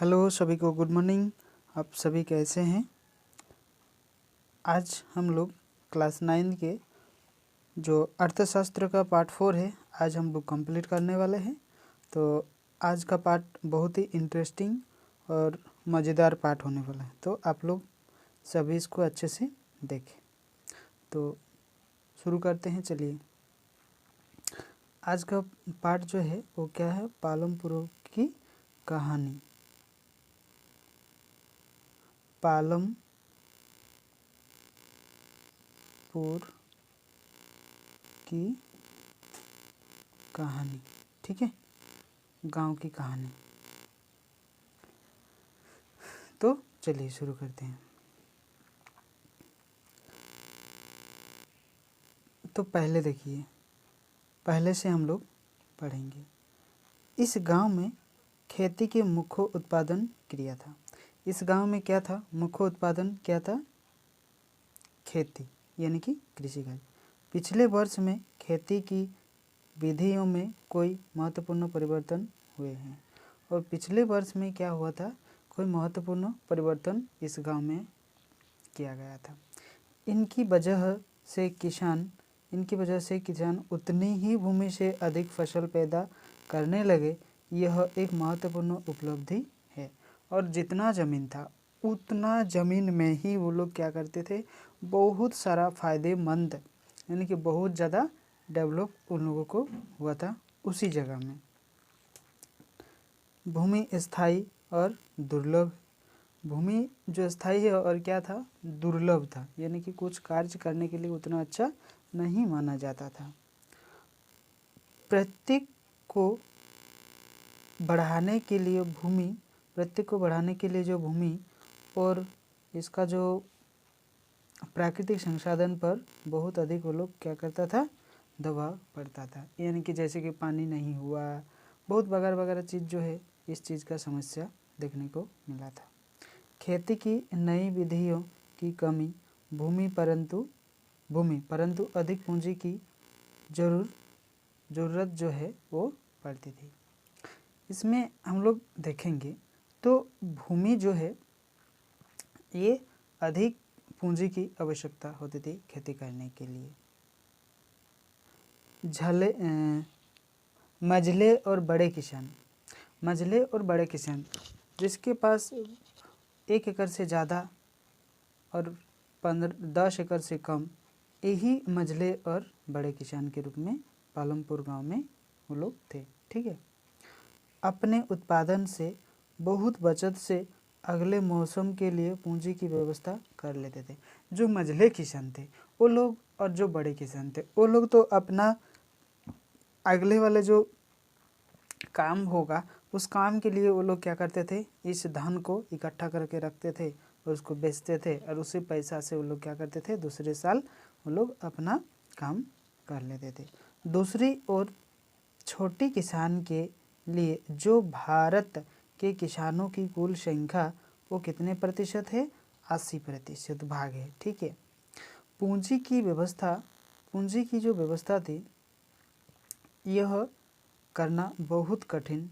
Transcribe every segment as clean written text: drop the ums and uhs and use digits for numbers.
Hello सभी को, good morning. आप सभी कैसे हैं? आज हम लोग क्लास 9 के जो अर्थशास्त्र का पार्ट 4 है, आज हम लोग कंप्लीट करने वाले हैं। तो आज का पार्ट बहुत ही इंटरेस्टिंग और मज़ेदार पार्ट होने वाला है, तो आप लोग सभी इसको अच्छे से देखें। तो शुरू करते हैं। चलिए, आज का पार्ट जो है वो क्या है? पालमपुर की कहानी। पालमपुर की कहानी, ठीक है, गांव की कहानी। तो चलिए शुरू करते हैं। तो पहले देखिए, पहले से हम लोग पढ़ेंगे। इस गांव में खेती के मुख्य उत्पादन क्रिया था। इस गांव में क्या था? मुख्य उत्पादन क्या था? खेती, यानी कि कृषि कार्य। पिछले वर्ष में खेती की विधियों में कोई महत्वपूर्ण परिवर्तन हुए हैं। और पिछले वर्ष में क्या हुआ था? कोई महत्वपूर्ण परिवर्तन इस गांव में किया गया था। इनकी वजह से किसान उतनी ही भूमि से अधिक फसल पैदा करने लगे। यह एक महत्वपूर्ण उपलब्धि है। और जितना ज़मीन था उतना ज़मीन में ही वो लोग क्या करते थे? बहुत सारा फ़ायदेमंद, यानी कि बहुत ज़्यादा डेवलप उन लोगों को हुआ था उसी जगह में। भूमि स्थायी और दुर्लभ। भूमि जो स्थायी है और क्या था? दुर्लभ था, यानी कि कुछ कार्य करने के लिए उतना अच्छा नहीं माना जाता था। प्रत्येक को बढ़ाने के लिए जो भूमि और इसका जो प्राकृतिक संसाधन पर बहुत अधिक वो लोग क्या करता था? दबाव पड़ता था। यानी कि जैसे कि पानी नहीं हुआ, बहुत वगैरह वगैरह चीज़ जो है, इस चीज़ का समस्या देखने को मिला था। खेती की नई विधियों की कमी। भूमि परंतु अधिक पूंजी की ज़रूरत जो है वो पड़ती थी। इसमें हम लोग देखेंगे तो भूमि जो है ये अधिक पूंजी की आवश्यकता होती थी खेती करने के लिए। मझले और बड़े किसान जिसके पास 1 एकड़ से ज़्यादा और 10 एकड़ से कम, यही मझले और बड़े किसान के रूप में पालमपुर गांव में वो लोग थे, ठीक है। अपने उत्पादन से बहुत बचत से अगले मौसम के लिए पूंजी की व्यवस्था कर लेते थे। जो मझले किसान थे वो लोग और जो बड़े किसान थे वो लोग तो अपना अगले वाले जो काम होगा उस काम के लिए वो लोग क्या करते थे? इस धन को इकट्ठा करके रखते थे और उसको बेचते थे, और उसी पैसा से वो लोग क्या करते थे? दूसरे साल वो लोग अपना काम कर लेते थे। दूसरी ओर छोटी किसान के लिए जो भारत के किसानों की कुल संख्या वो कितने प्रतिशत है? 80% भाग है, ठीक है। पूंजी की जो व्यवस्था थी यह करना बहुत कठिन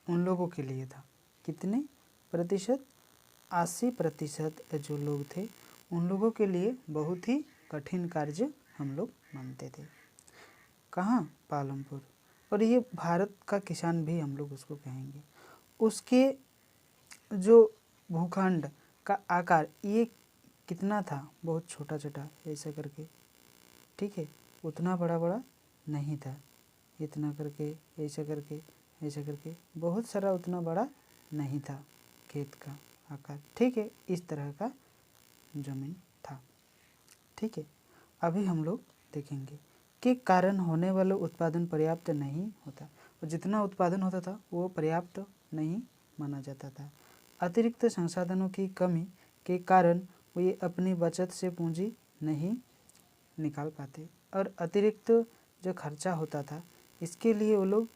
उन लोगों के लिए था। कितने प्रतिशत? 80% जो लोग थे उन लोगों के लिए बहुत ही कठिन कार्य हम लोग मानते थे। कहाँ? पालमपुर। और ये भारत का किसान भी हम लोग उसको कहेंगे। उसके जो भूखंड का आकार ये कितना था? बहुत छोटा छोटा ऐसा करके, ठीक है, उतना बड़ा बड़ा नहीं था। इतना करके, ऐसा करके बहुत सारा उतना बड़ा नहीं था खेत का आकार, ठीक है। इस तरह का जमीन था, ठीक है। अभी हम लोग देखेंगे के कारण होने वाला उत्पादन पर्याप्त नहीं होता, और जितना उत्पादन होता था वो पर्याप्त नहीं माना जाता था। अतिरिक्त संसाधनों की कमी के कारण वे अपनी बचत से पूंजी नहीं निकाल पाते, और अतिरिक्त जो खर्चा होता था इसके लिए वो लोग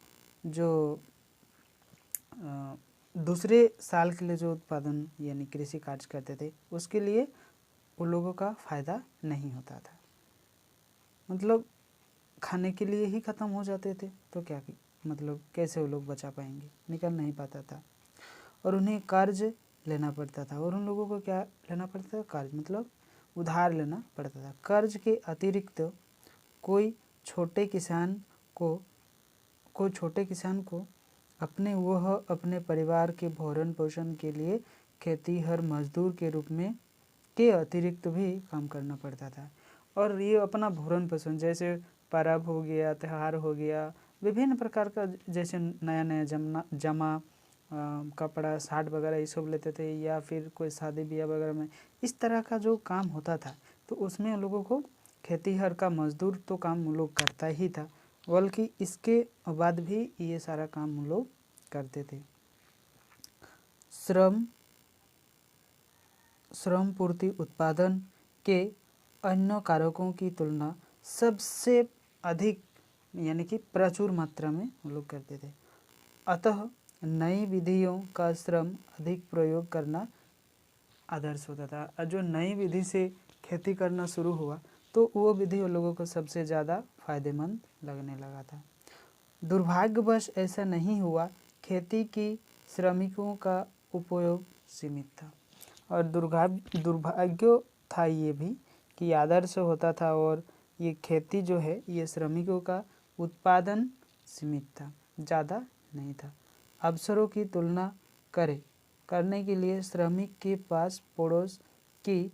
जो दूसरे साल के लिए जो उत्पादन यानी कृषि कार्य करते थे उसके लिए उन लोगों का फ़ायदा नहीं होता था। मतलब खाने के लिए ही ख़त्म हो जाते थे, तो क्या मतलब कैसे वो लोग बचा पाएंगे? निकल नहीं पाता था। और उन्हें कर्ज लेना पड़ता था। और उन लोगों को क्या लेना पड़ता था? कर्ज मतलब उधार लेना पड़ता था। कर्ज के अतिरिक्त कोई छोटे किसान को अपने परिवार के भरण पोषण के लिए खेतीहर मजदूर के रूप में के अतिरिक्त भी काम करना पड़ता था। और ये अपना भरण पोषण, जैसे पर्व हो गया, त्यौहार हो गया, विभिन्न प्रकार का, जैसे नया नया जमा कपड़ा साट वगैरह ये सब लेते थे, या फिर कोई शादी ब्याह वगैरह में इस तरह का जो काम होता था, तो उसमें उन लोगों को खेतीहर का मजदूर तो काम उन लोग करता ही था, बल्कि इसके बाद भी ये सारा काम उन लोग करते थे। श्रम पूर्ति उत्पादन के अन्य कारकों की तुलना सबसे अधिक यानी कि प्रचुर मात्रा में हम लोग करते थे। अतः नई विधियों का श्रम अधिक प्रयोग करना आदर्श होता था। और जो नई विधि से खेती करना शुरू हुआ तो वो विधि उन लोगों को सबसे ज़्यादा फायदेमंद लगने लगा था। दुर्भाग्यवश ऐसा नहीं हुआ। खेती की श्रमिकों का उपयोग सीमित था। और दुर्भाग्य था ये भी कि आदर्श होता था और ये खेती जो है ये श्रमिकों का उत्पादन सीमित था, ज़्यादा नहीं था। अवसरों की तुलना करने के लिए श्रमिक के पास पड़ोस की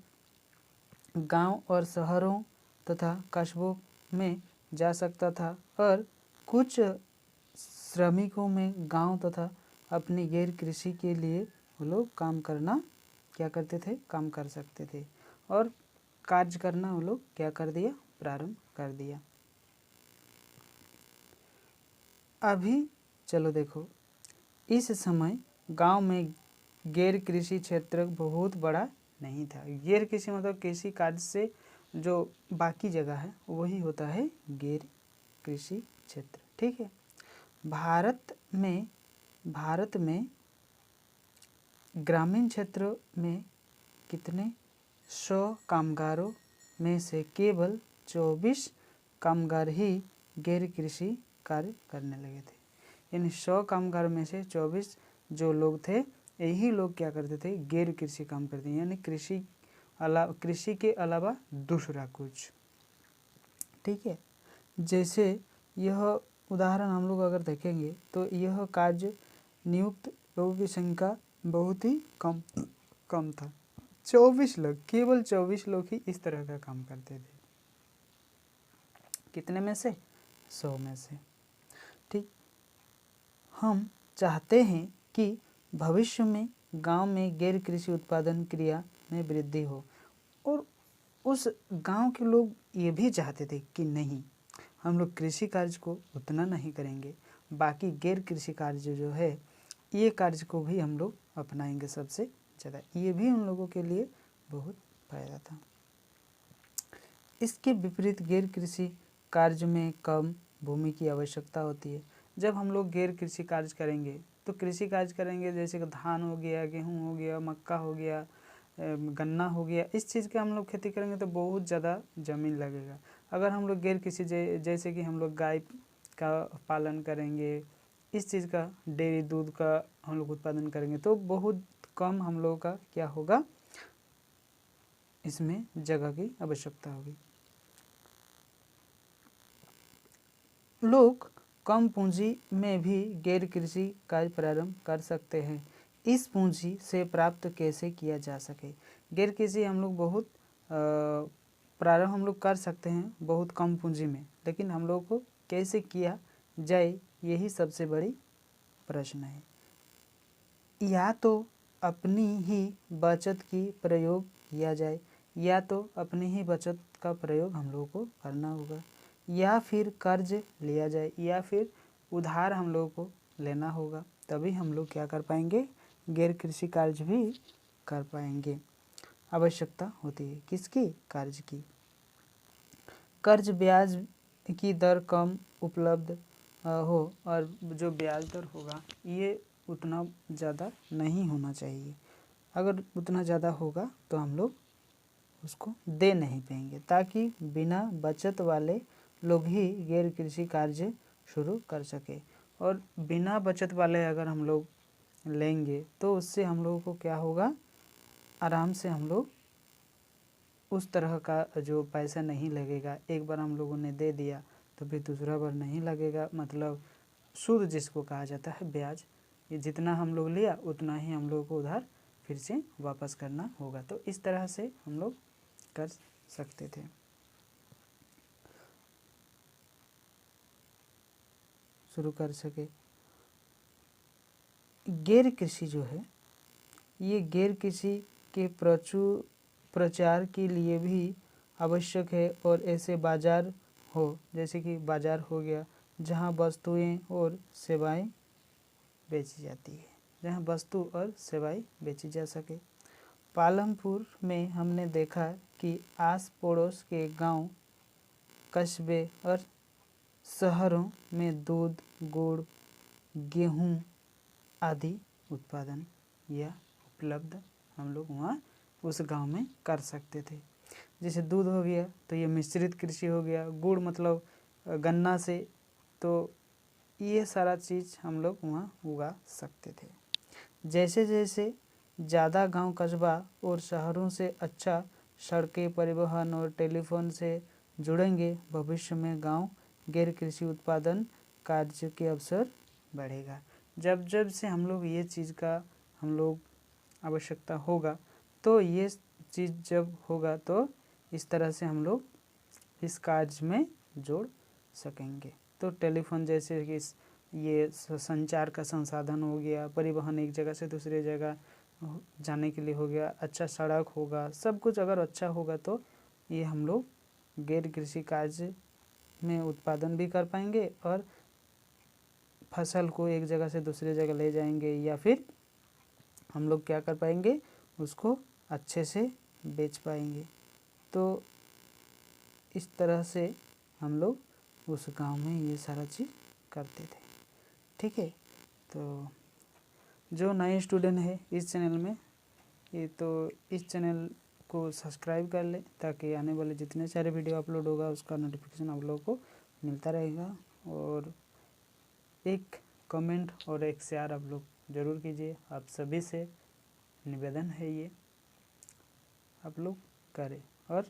गांव और शहरों तथा कस्बों में जा सकता था, और कुछ श्रमिकों में गांव तथा अपनी गैर कृषि के लिए वो लोग काम करना क्या करते थे? काम कर सकते थे, और कार्य करना वो लोग क्या कर दिया? प्रारंभ कर दिया। अभी चलो देखो, इस समय गांव में गैर कृषि क्षेत्र बहुत बड़ा नहीं था। गैर कृषि मतलब कृषि कार्य से जो बाकी जगह है वही होता है गैर कृषि क्षेत्र। ठीक है। भारत में ग्रामीण क्षेत्र में कितने 100 कामगारों में से केवल 24 कामगार ही गैर कृषि कार्य करने लगे थे। यानी 100 कामगार में से 24 जो लोग थे, यही लोग क्या करते थे? गैर कृषि काम करते हैं, यानी कृषि के अलावा दूसरा कुछ। ठीक है। जैसे यह उदाहरण हम लोग अगर देखेंगे तो यह कार्य नियुक्त लोगों की संख्या बहुत ही कम था। 24 लोग, केवल 24 लोग ही इस तरह का काम करते थे। कितने में से? 100 में से। ठीक। हम चाहते हैं कि भविष्य में गांव में गैर कृषि उत्पादन क्रिया में वृद्धि हो, और उस गांव के लोग ये भी चाहते थे कि नहीं, हम लोग कृषि कार्य को उतना नहीं करेंगे, बाकी गैर कृषि कार्य जो है ये कार्य को भी हम लोग अपनाएंगे सबसे ज़्यादा। ये भी उन लोगों के लिए बहुत फायदा था। इसके विपरीत गैर कृषि कार्य में कम भूमि की आवश्यकता होती है। जब हम लोग गैर कृषि कार्य करेंगे तो कृषि कार्य करेंगे, जैसे कि धान हो गया, गेहूँ हो गया, मक्का हो गया, गन्ना हो गया, इस चीज़ की हम लोग खेती करेंगे तो बहुत ज़्यादा ज़मीन लगेगा। अगर हम लोग गैर कृषि जैसे कि हम लोग गाय का पालन करेंगे, इस चीज़ का डेयरी दूध का हम लोग उत्पादन करेंगे तो बहुत कम हम लोगों का क्या होगा? इसमें जगह की आवश्यकता होगी। लोग कम पूंजी में भी गैर कृषि कार्य प्रारंभ कर सकते हैं। इस पूंजी से प्राप्त कैसे किया जा सके? गैर कृषि हम लोग बहुत प्रारंभ हम लोग कर सकते हैं बहुत कम पूंजी में, लेकिन हम लोग को कैसे किया जाए यही सबसे बड़ी प्रश्न है। या तो अपनी ही बचत की प्रयोग किया जाए, या तो अपनी ही बचत का प्रयोग हम लोगों को करना होगा, या फिर कर्ज लिया जाए, या फिर उधार हम लोगों को लेना होगा, तभी हम लोग क्या कर पाएंगे? गैर कृषि कार्य भी कर पाएंगे। आवश्यकता होती है किसकी? कार्य की। कर्ज ब्याज की दर कम उपलब्ध हो, और जो ब्याज दर होगा ये उतना ज़्यादा नहीं होना चाहिए। अगर उतना ज़्यादा होगा तो हम लोग उसको दे नहीं पाएंगे, ताकि बिना बचत वाले लोग ही गैर कृषि कार्य शुरू कर सके। और बिना बचत वाले अगर हम लोग लेंगे तो उससे हम लोगों को क्या होगा, आराम से हम लोग उस तरह का जो पैसा नहीं लगेगा। एक बार हम लोगों ने दे दिया तो फिर दूसरा बार नहीं लगेगा, मतलब सूद जिसको कहा जाता है, ब्याज। ये जितना हम लोग लिया उतना ही हम लोग को उधार फिर से वापस करना होगा। तो इस तरह से हम लोग कर सकते थे। शुरू कर सके। गैर कृषि जो है, ये गैर कृषि के प्रचार के लिए भी आवश्यक है। और ऐसे बाजार हो, जैसे कि बाजार हो गया जहाँ वस्तुएं और सेवाएं बेची जाती है, जहाँ वस्तु और सेवाएं बेची जा सके। पालमपुर में हमने देखा कि आस पड़ोस के गांव, कस्बे और शहरों में दूध, गुड़, गेहूं आदि उत्पादन या उपलब्ध हम लोग वहाँ उस गांव में कर सकते थे। जैसे दूध हो गया तो ये मिश्रित कृषि हो गया, गुड़ मतलब गन्ना से, तो ये सारा चीज़ हम लोग वहाँ उगा सकते थे। जैसे जैसे ज़्यादा गांव, कस्बा और शहरों से अच्छा सड़कें, परिवहन और टेलीफोन से जुड़ेंगे, भविष्य में गांव गैर कृषि उत्पादन कार्य के अवसर बढ़ेगा। जब जब से हम लोग ये चीज़ का हम लोग आवश्यकता होगा, तो ये चीज़ जब होगा तो इस तरह से हम लोग इस कार्य में जोड़ सकेंगे। तो टेलीफोन जैसे कि ये संचार का संसाधन हो गया, परिवहन एक जगह से दूसरी जगह जाने के लिए हो गया, अच्छा सड़क होगा, सब कुछ अगर अच्छा होगा तो ये हम लोग गैर कृषि कार्य में उत्पादन भी कर पाएंगे और फसल को एक जगह से दूसरी जगह ले जाएंगे, या फिर हम लोग क्या कर पाएंगे, उसको अच्छे से बेच पाएंगे। तो इस तरह से हम लोग उस गांव में ये सारा चीज़ करते थे। ठीक है, तो जो नए स्टूडेंट है इस चैनल में, ये तो इस चैनल को सब्सक्राइब कर ले, ताकि आने वाले जितने सारे वीडियो अपलोड होगा उसका नोटिफिकेशन आप लोगों को मिलता रहेगा। और एक कमेंट और एक शेयर आप लोग ज़रूर कीजिए, आप सभी से निवेदन है ये आप लोग करें, और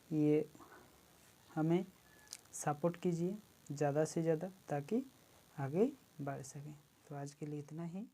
ये हमें सपोर्ट कीजिए ज़्यादा से ज़्यादा, ताकि आगे बढ़ सकें। तो आज के लिए इतना ही।